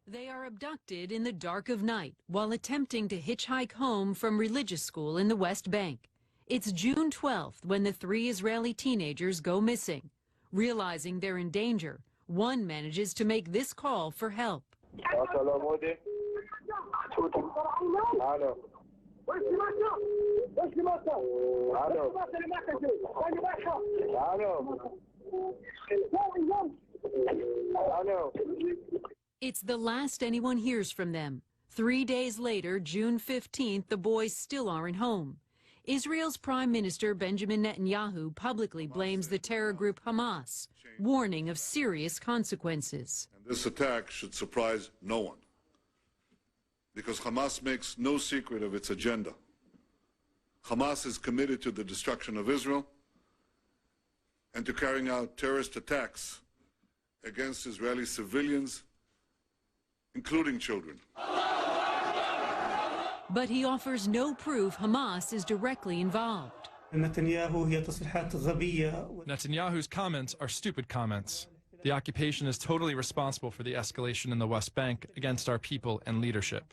They are abducted in the dark of night while attempting to hitchhike home from religious school in the West Bank. It's June 12th when the three Israeli teenagers go missing. Realizing they're in danger, one manages to make this call for help. It's the last anyone hears from them. 3 days later, June 15th, the boys still aren't home. Israel's Prime Minister Benjamin Netanyahu publicly blames the terror group Hamas, warning of serious consequences. And this attack should surprise no one, because Hamas makes no secret of its agenda. Hamas is committed to the destruction of Israel and to carrying out terrorist attacks against Israeli civilians, including children. But he offers no proof Hamas is directly involved. Netanyahu's comments are stupid comments. The occupation is totally responsible for the escalation in the West Bank against our people and leadership.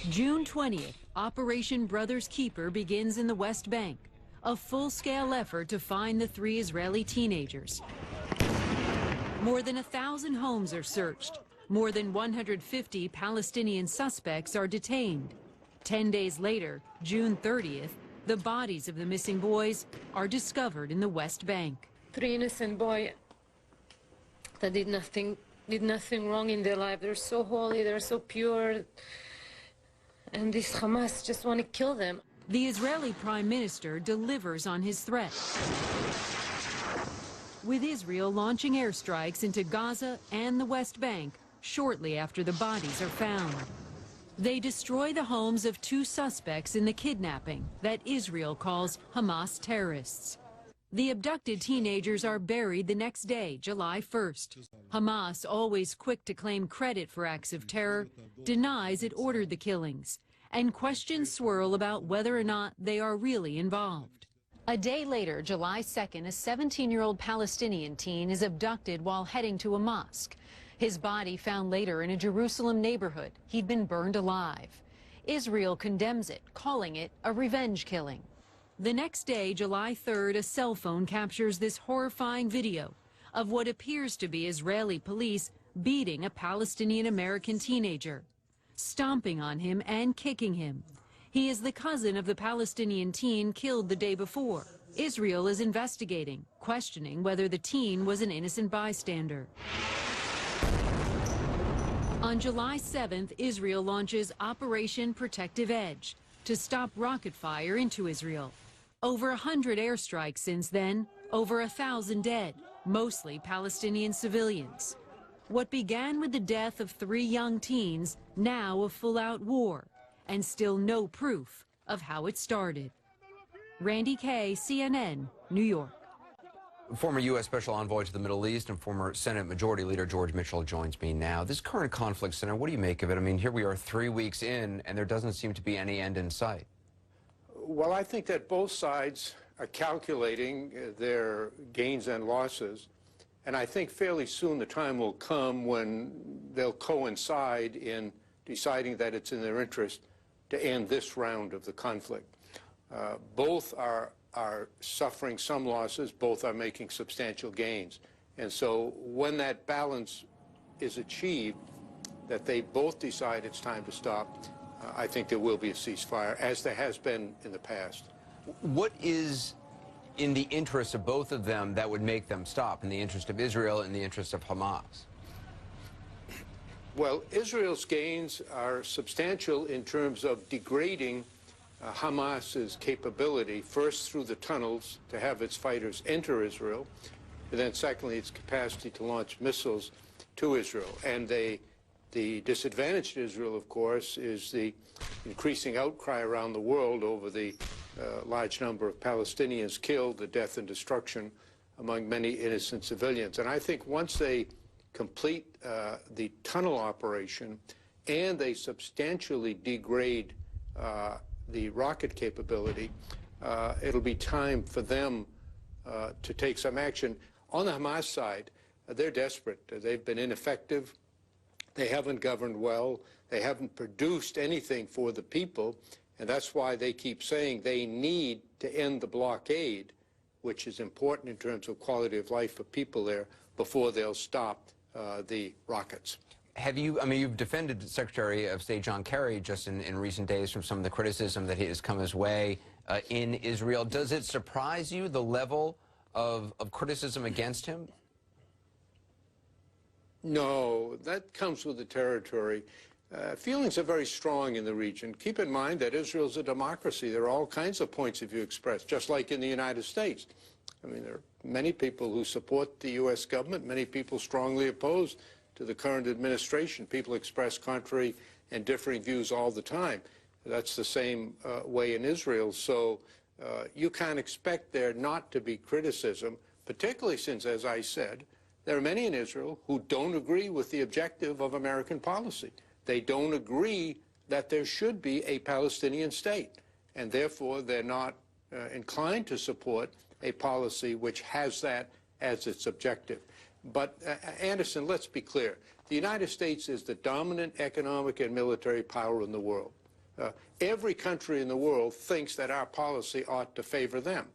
June 20th, Operation Brother's Keeper begins in the West Bank, a full-scale effort to find the three Israeli teenagers. More than 1,000 homes are searched. More than 150 Palestinian suspects are detained. 10 days later, June 30th, the bodies of the missing boys are discovered in the West Bank. 3 innocent boys that did nothing wrong in their life. They're so holy, they're so pure, and this Hamas just want to kill them. The Israeli Prime Minister delivers on his threat, with Israel launching airstrikes into Gaza and the West Bank shortly after the bodies are found. They destroy the homes of 2 suspects in the kidnapping that Israel calls Hamas terrorists. The abducted teenagers are buried the next day, July 1st. Hamas, always quick to claim credit for acts of terror, denies it ordered the killings, and questions swirl about whether or not they are really involved. A day later, July 2nd, a 17-year-old Palestinian teen is abducted while heading to a mosque. His body found later in a Jerusalem neighborhood. He'd been burned alive. Israel condemns it, calling it a revenge killing. The next day, July 3rd, a cell phone captures this horrifying video of what appears to be Israeli police beating a Palestinian-American teenager, stomping on him and kicking him. He is the cousin of the Palestinian teen killed the day before. Israel is investigating, questioning whether the teen was an innocent bystander. On July 7th, Israel launches Operation Protective Edge to stop rocket fire into Israel. Over 100 airstrikes since then, over 1,000 dead, mostly Palestinian civilians. What began with the death of 3 young teens, now a full-out war, and still no proof of how it started. Randy Kay, CNN, New York. Former U.S. Special Envoy to the Middle East and former Senate Majority Leader George Mitchell joins me now. This current conflict, Senator, what do you make of it? I mean, here we are 3 weeks in, and there doesn't seem to be any end in sight. Well, I think that both sides are calculating their gains and losses, and I think fairly soon the time will come when they'll coincide in deciding that it's in their interest to end this round of the conflict. Both are suffering some losses, both are making substantial gains. And so when that balance is achieved, that they both decide it's time to stop, I think there will be a ceasefire, as there has been in the past. What is in the interest of both of them that would make them stop, in the interest of Israel and the interest of Hamas? Well, Israel's gains are substantial in terms of degrading Hamas's capability, first through the tunnels to have its fighters enter Israel, and then secondly, its capacity to launch missiles to Israel. And the disadvantage to Israel, of course, is the increasing outcry around the world over the large number of Palestinians killed, the death and destruction among many innocent civilians. And I think once they complete the tunnel operation and they substantially degrade the rocket capability, it'll be time for them to take some action. On the Hamas side, they're desperate. They've been ineffective. They haven't governed well. They haven't produced anything for the people. And that's why they keep saying they need to end the blockade, which is important in terms of quality of life for people there, before they'll stop the rockets. You've defended Secretary of State John Kerry just in recent days from some of the criticism that has come his way in Israel. Does it surprise you, the level of criticism against him? No, that comes with the territory. Feelings are very strong in the region. Keep in mind that Israel's a democracy. There are all kinds of points of view expressed, just like in the United States. I mean, there are many people who support the U.S. government, many people strongly opposed to the current administration. People express contrary and differing views all the time. That's the same way in Israel. So you can't expect there not to be criticism, particularly since, as I said, there are many in Israel who don't agree with the objective of American policy. They don't agree that there should be a Palestinian state, and therefore they're not inclined to support a policy which has that as its objective. But, Anderson, let's be clear. The United States is the dominant economic and military power in the world. Every country in the world thinks that our policy ought to favor them.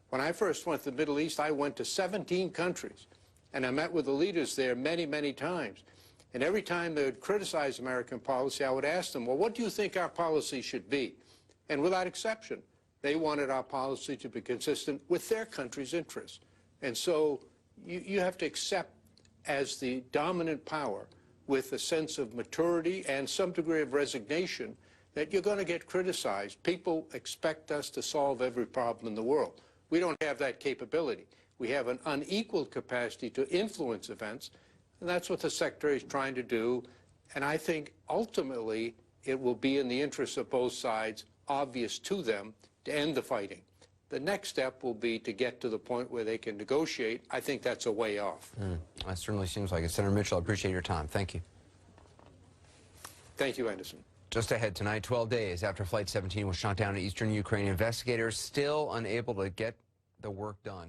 When I first went to the Middle East, I went to 17 countries, and I met with the leaders there many, many times. And every time they would criticize American policy, I would ask them, well, what do you think our policy should be? And without exception, they wanted our policy to be consistent with their country's interests. And so you have to accept, as the dominant power, with a sense of maturity and some degree of resignation, that you're going to get criticized. People expect us to solve every problem in the world. We don't have that capability. We have an unequaled capacity to influence events, and that's what the Secretary is trying to do. And I think ultimately it will be in the interests of both sides, obvious to them, to end the fighting. The next step will be to get to the point where they can negotiate. I think that's a way off. That certainly seems like it. Senator Mitchell, I appreciate your time. Thank you. Thank you, Anderson. Just ahead tonight, 12 days after Flight 17 was shot down in eastern Ukraine, investigators still unable to get the work done.